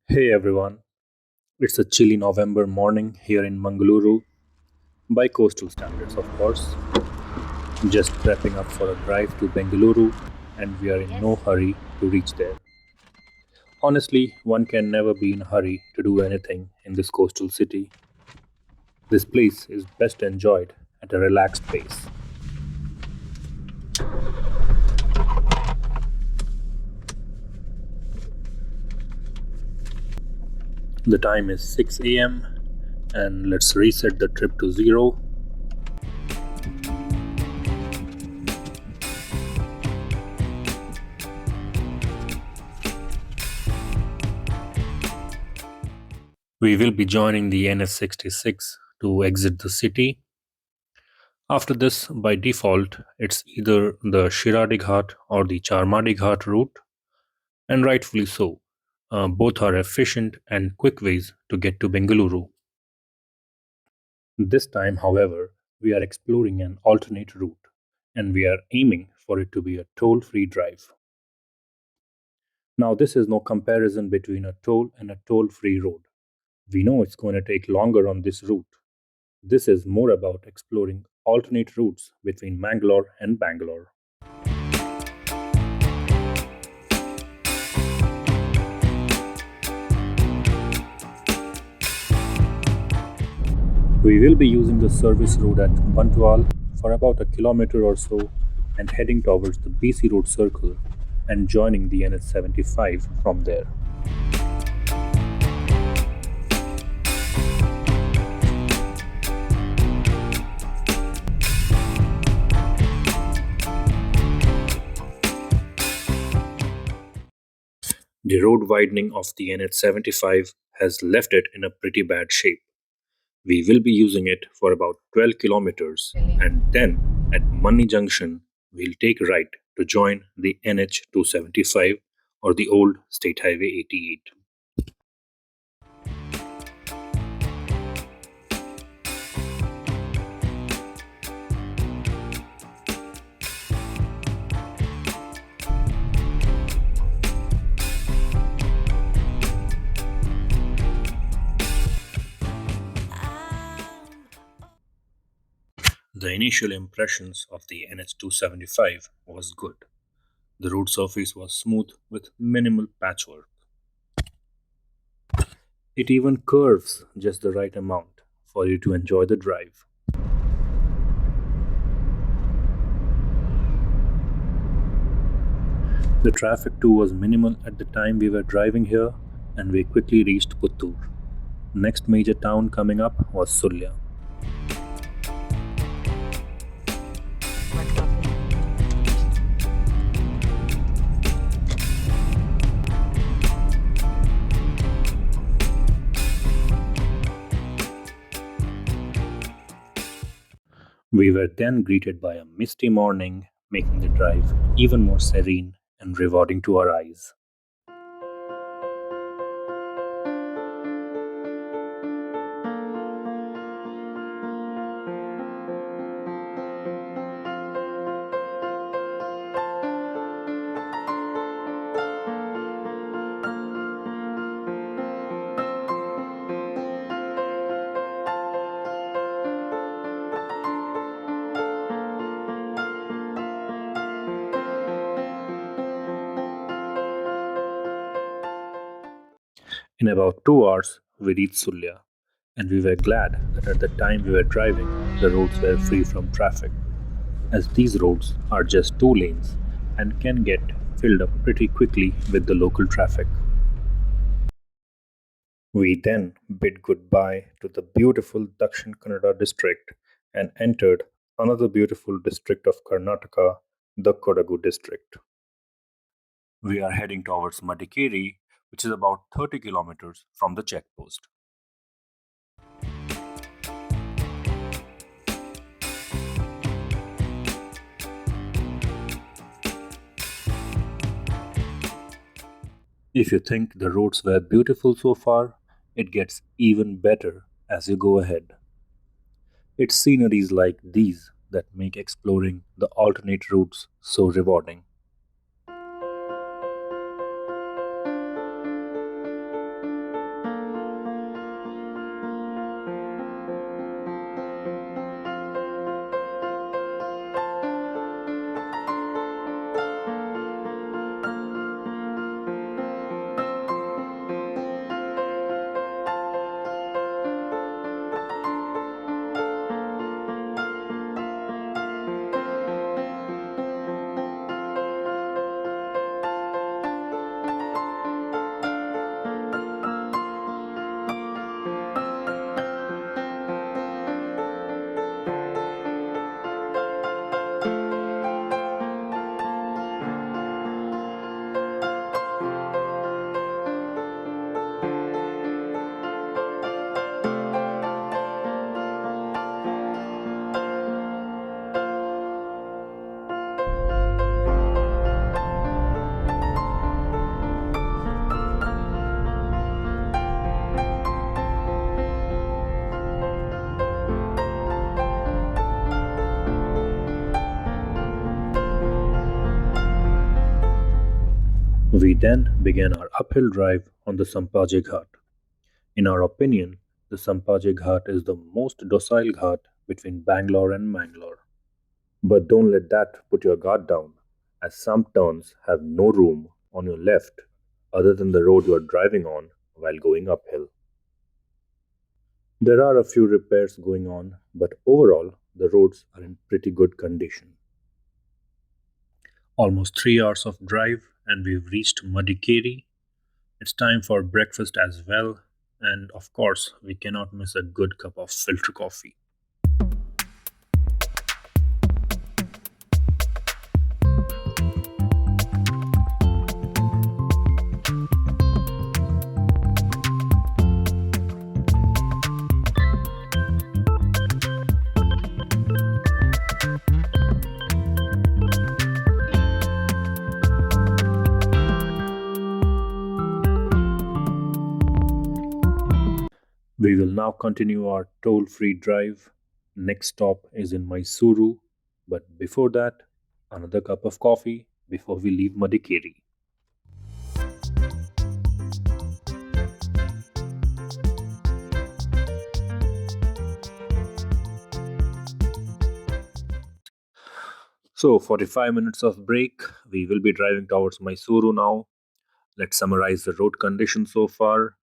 Hey everyone, it's a chilly November morning here in Mangaluru, by coastal standards, of course. Just prepping up for a drive to Bengaluru, and we are in no hurry to reach there. Honestly, one can never be in a hurry to do anything in this coastal city. This place is best enjoyed at a relaxed pace. The time is 6 am, and let's reset the trip to zero. We will be joining the NS 66 to exit the city. After this, by default, it's either the Shiradi Ghat or the Charmadi Ghat route, and rightfully so. Both are efficient and quick ways to get to Bengaluru. This time, however, we are exploring an alternate route, and we are aiming for it to be a toll free drive. Now, this is no comparison between a toll and a toll free road. We know it's going to take longer on this route. This is more about exploring alternate routes between Mangalore and Bangalore. We will be using the service road at Bantwal for about a kilometer or so and heading towards the BC Road Circle and joining the NH 75 from there. The road widening of the NH 75 has left it in a pretty bad shape. We will be using it for about 12 kilometers and then at Mani Junction we'll take right to join the NH 275 or the old State Highway 88. The initial impressions of the NH 275 was good. The road surface was smooth with minimal patchwork. It even curves just the right amount for you to enjoy the drive. The traffic too was minimal at the time we were driving here, and we quickly reached Puttur. Next major town coming up was Sullia. We were then greeted by a misty morning, making the drive even more serene and rewarding to our eyes. In about 2 hours, we reached Sullia, and we were glad that at the time we were driving, the roads were free from traffic, as these roads are just two lanes and can get filled up pretty quickly with the local traffic. We then bid goodbye to the beautiful Dakshin Kannada district and entered another beautiful district of Karnataka, the Kodagu district. We are heading towards Madikeri, which is about 30 kilometers from the checkpost. If you think the roads were beautiful so far, it gets even better as you go ahead. It's sceneries like these that make exploring the alternate routes so rewarding. We then began our uphill drive on the Sampaje Ghat. In our opinion, the Sampaje Ghat is the most docile ghat between Bangalore and Mangalore. But don't let that put your guard down, as some turns have no room on your left other than the road you are driving on while going uphill. There are a few repairs going on, but overall, the roads are in pretty good condition. Almost 3 hours of drive, and we've reached Madikeri. It's time for breakfast as well, and of course, we cannot miss a good cup of filter coffee. We will now continue our toll free drive. Next stop is in Mysuru, but before that, another cup of coffee before we leave Madikeri. So, 45 minutes of break. We will be driving towards Mysuru now. Let's summarize the road conditions so far.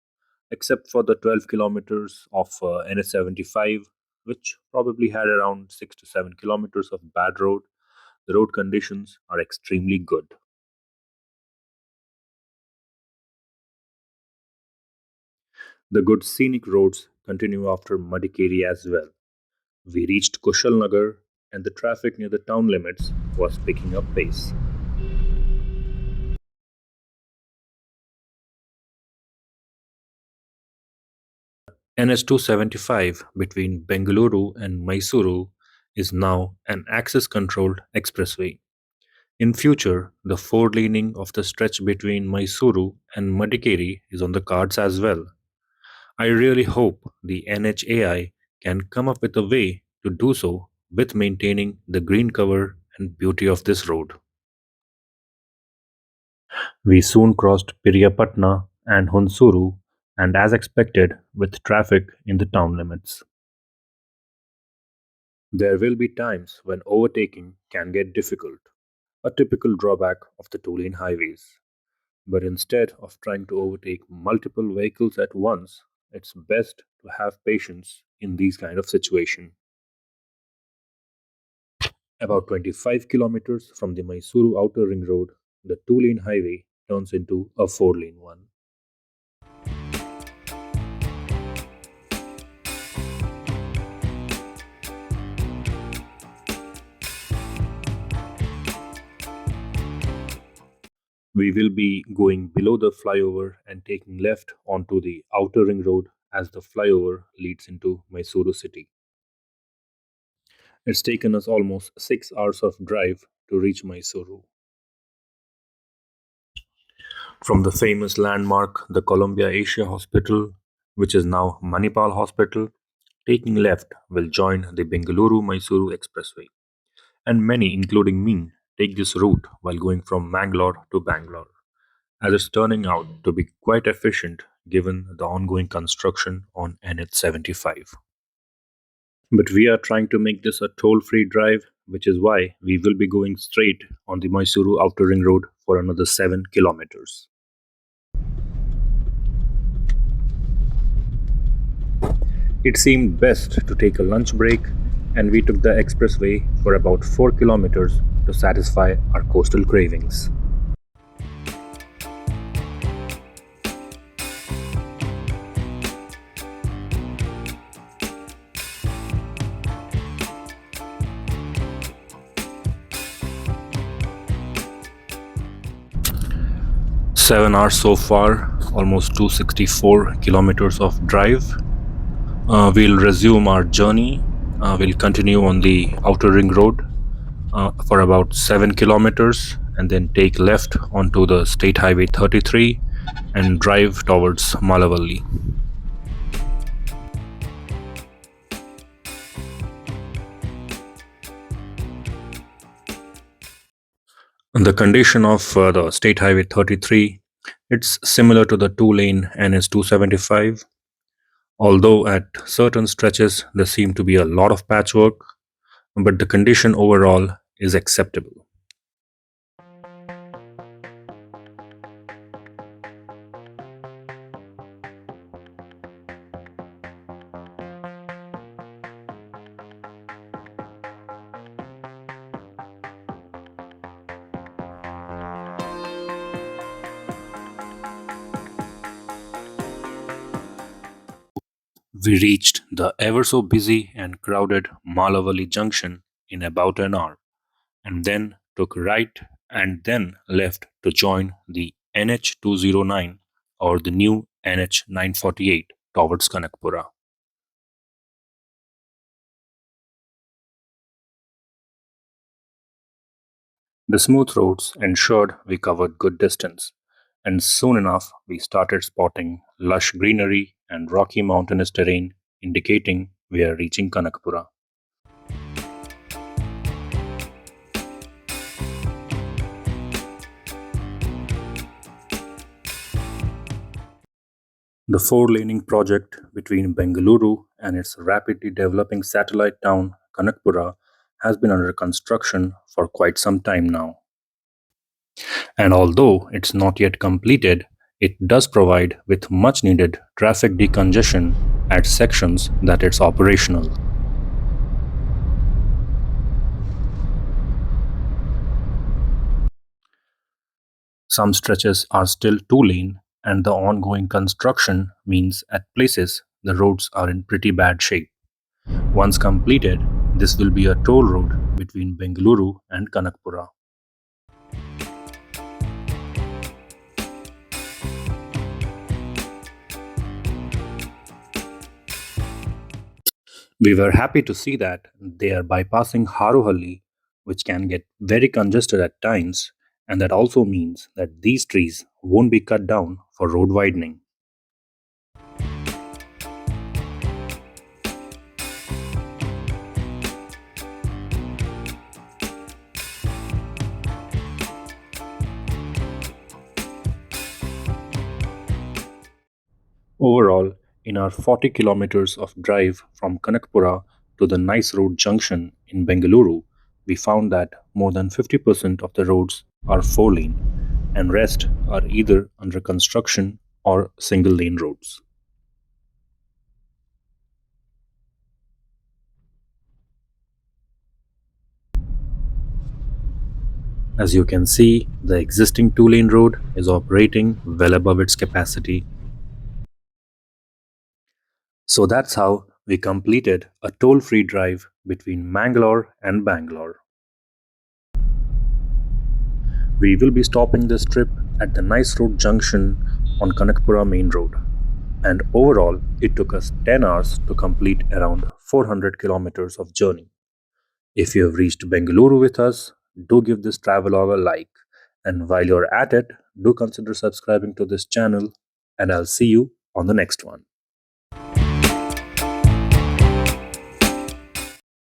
Except for the 12 kilometers of NS 75, which probably had around 6 to 7 kilometers of bad road, the road conditions are extremely good. The good scenic roads continue after Madikeri as well. We reached Kushalnagar and the traffic near the town limits was picking up pace. NS 275 between Bengaluru and Mysuru is now an access controlled expressway. In future, the four-laning of the stretch between Mysuru and Madikeri is on the cards as well. I really hope the NHAI can come up with a way to do so with maintaining the green cover and beauty of this road. We soon crossed Piriyapatna and Hunsuru, and as expected, with traffic in the town limits. There will be times when overtaking can get difficult, a typical drawback of the two-lane highways. But instead of trying to overtake multiple vehicles at once, it's best to have patience in these kind of situations. About 25 kilometers from the Mysuru outer ring road, the two-lane highway turns into a four-lane one. We will be going below the flyover and taking left onto the outer ring road as the flyover leads into Mysuru city. It's taken us almost 6 hours of drive to reach Mysuru. From the famous landmark, the Columbia Asia Hospital, which is now Manipal Hospital, taking left will join the Bengaluru Mysuru Expressway. And many, including me, take this route while going from Mangalore to Bangalore, as it's turning out to be quite efficient given the ongoing construction on NH 75. But we are trying to make this a toll free drive, which is why we will be going straight on the Mysuru Outer Ring Road for another 7 kilometers. It seemed best to take a lunch break, and we took the expressway for about 4 kilometers to satisfy our coastal cravings. 7 hours so far, almost 264 kilometers of drive. We'll resume our journey. We'll continue on the outer ring road for about 7 kilometers and then take left onto the State Highway 33 and drive towards Malavalli. The condition of the State Highway 33, it's similar to the two-lane NS 275, although at certain stretches there seem to be a lot of patchwork, but the condition overall is acceptable. We reached the ever so busy and crowded Malavalli junction in about an hour, and then took right and then left to join the NH 209 or the new NH 948 towards Kanakapura. The smooth roads ensured we covered good distance, and soon enough we started spotting lush greenery and rocky mountainous terrain, indicating we are reaching Kanakapura. The four-laning project between Bengaluru and its rapidly developing satellite town Kanakpura has been under construction for quite some time now. And although it's not yet completed, it does provide with much needed traffic decongestion at sections that it's operational. Some stretches are still two-lane, and the ongoing construction means at places the roads are in pretty bad shape. Once completed, this will be a toll road between Bengaluru and Kanakpura. We were happy to see that they are bypassing Haruhalli, which can get very congested at times, and that also means that these trees won't be cut down for road widening. Overall, in our 40 kilometers of drive from Kanakpura to the Nice Road junction in Bengaluru, we found that more than 50% of the roads are four lane and rest are either under construction or single lane roads. As you can see, the existing two-lane road is operating well above its capacity. So that's how we completed a toll-free drive between Mangalore and Bangalore. We will be stopping this trip at the Nice Road junction on Kanakpura Main Road. And overall, it took us 10 hours to complete around 400 kilometers of journey. If you have reached Bengaluru with us, do give this travelogue a like. And while you're at it, do consider subscribing to this channel, and I'll see you on the next one.